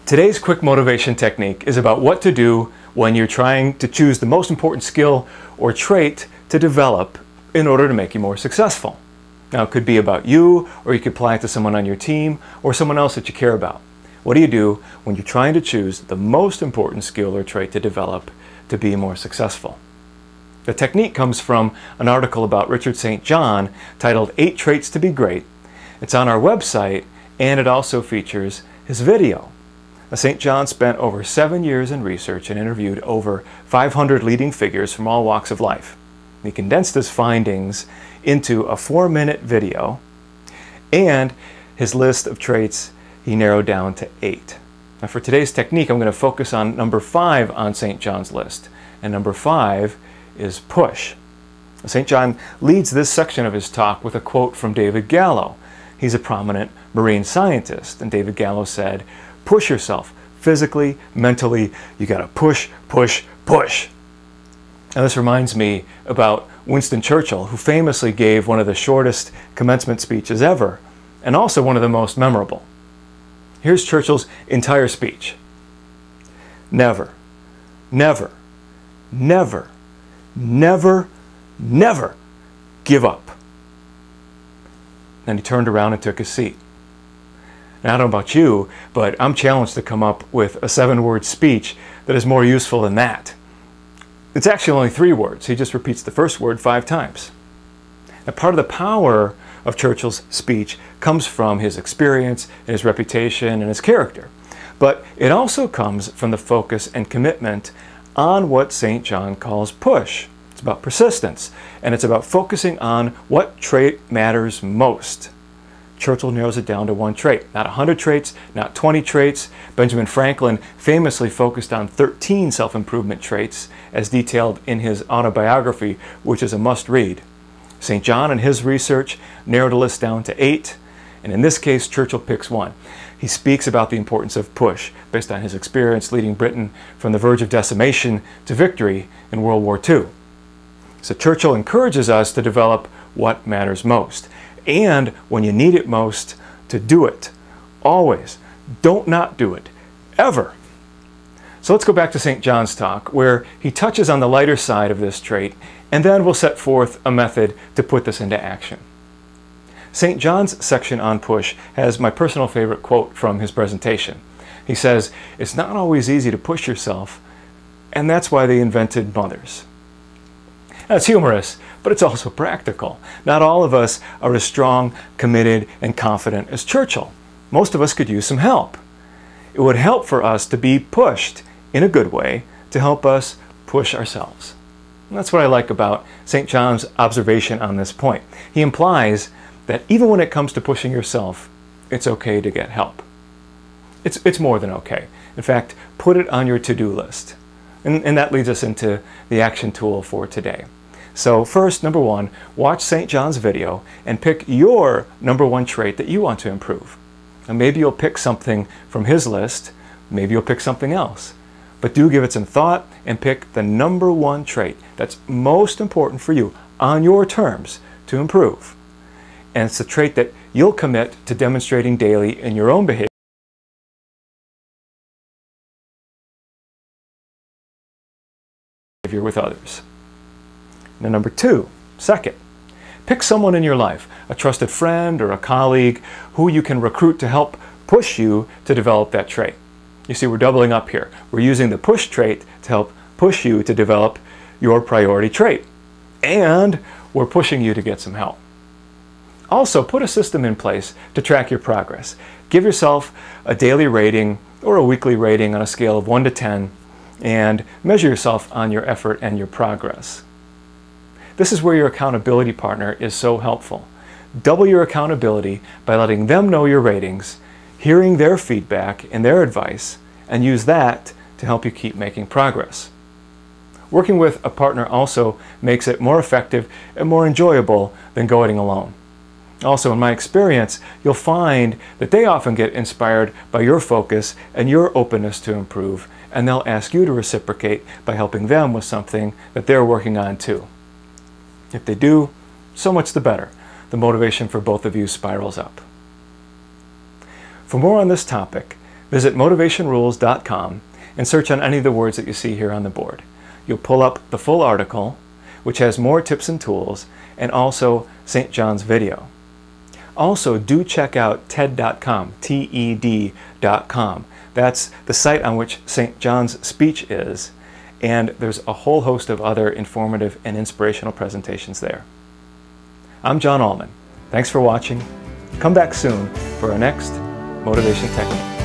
Today's quick motivation technique is about what to do when you're trying to choose the most important skill or trait to develop in order to make you more successful. Now, it could be about you, or you could apply it to someone on your team or someone else that you care about. What do you do when you're trying to choose the most important skill or trait to develop to be more successful? The technique comes from an article about Richard St. John titled 8 Traits to Be Great. It's on our website, and it also features his video. St. John spent over 7 years in research and interviewed over 500 leading figures from all walks of life. He condensed his findings into a 4-minute video, and his list of traits he narrowed down to 8. Now, for today's technique, I'm going to focus on number 5 on St. John's list, and number 5 is push. St. John leads this section of his talk with a quote from David Gallo. He's a prominent marine scientist, and David Gallo said, "Push yourself physically, mentally. You got to push, push, push." Now, this reminds me about Winston Churchill, who famously gave one of the shortest commencement speeches ever, and also one of the most memorable. Here's Churchill's entire speech. "Never, never, never, never, never give up." Then he turned around and took his seat. Now, I don't know about you, but I'm challenged to come up with a 7-word speech that is more useful than that. It's actually only 3 words. He just repeats the first word 5 times. Now, part of the power of Churchill's speech comes from his experience and his reputation and his character. But it also comes from the focus and commitment on what St. John calls push. It's about persistence, and it's about focusing on what trait matters most. Churchill narrows it down to 1 trait, not 100 traits, not 20 traits. Benjamin Franklin famously focused on 13 self-improvement traits as detailed in his autobiography, which is a must-read. St. John, in his research, narrowed a list down to 8, and in this case, Churchill picks 1. He speaks about the importance of push based on his experience leading Britain from the verge of decimation to victory in World War II. So Churchill encourages us to develop what matters most. And when you need it most, to do it. Always. Don't not do it. Ever. So let's go back to St. John's talk, where he touches on the lighter side of this trait, and then we'll set forth a method to put this into action. St. John's section on push has my personal favorite quote from his presentation. He says, "It's not always easy to push yourself, and that's why they invented mothers." That's humorous, but it's also practical. Not all of us are as strong, committed, and confident as Churchill. Most of us could use some help. It would help for us to be pushed in a good way to help us push ourselves. And that's what I like about St. John's observation on this point. He implies that even when it comes to pushing yourself, it's okay to get help. It's more than okay. In fact, put it on your to-do list. And that leads us into the action tool for today. So first, number 1, watch St. John's video and pick your number 1 trait that you want to improve. And maybe you'll pick something from his list, maybe you'll pick something else. But do give it some thought and pick the number 1 trait that's most important for you on your terms to improve. And it's the trait that you'll commit to demonstrating daily in your own behavior with others. Now, number 2, second, pick someone in your life, a trusted friend or a colleague who you can recruit to help push you to develop that trait. You see, we're doubling up here. We're using the push trait to help push you to develop your priority trait. And we're pushing you to get some help. Also, put a system in place to track your progress. Give yourself a daily rating or a weekly rating on a scale of 1 to 10 and measure yourself on your effort and your progress. This is where your accountability partner is so helpful. Double your accountability by letting them know your ratings, hearing their feedback and their advice, and use that to help you keep making progress. Working with a partner also makes it more effective and more enjoyable than going alone. Also, in my experience, you'll find that they often get inspired by your focus and your openness to improve, and they'll ask you to reciprocate by helping them with something that they're working on too. If they do, so much the better. The motivation for both of you spirals up. For more on this topic, Visit motivationrules.com and search on any of the words that you see here on the board. You'll pull up the full article, which has more tips and tools, and also St. John's video. Also, do check out TED.com, TED.com. That's the site on which St. John's speech is, and there's a whole host of other informative and inspirational presentations there. I'm John Allman. Thanks for watching. Come back soon for our next Motivation Technique.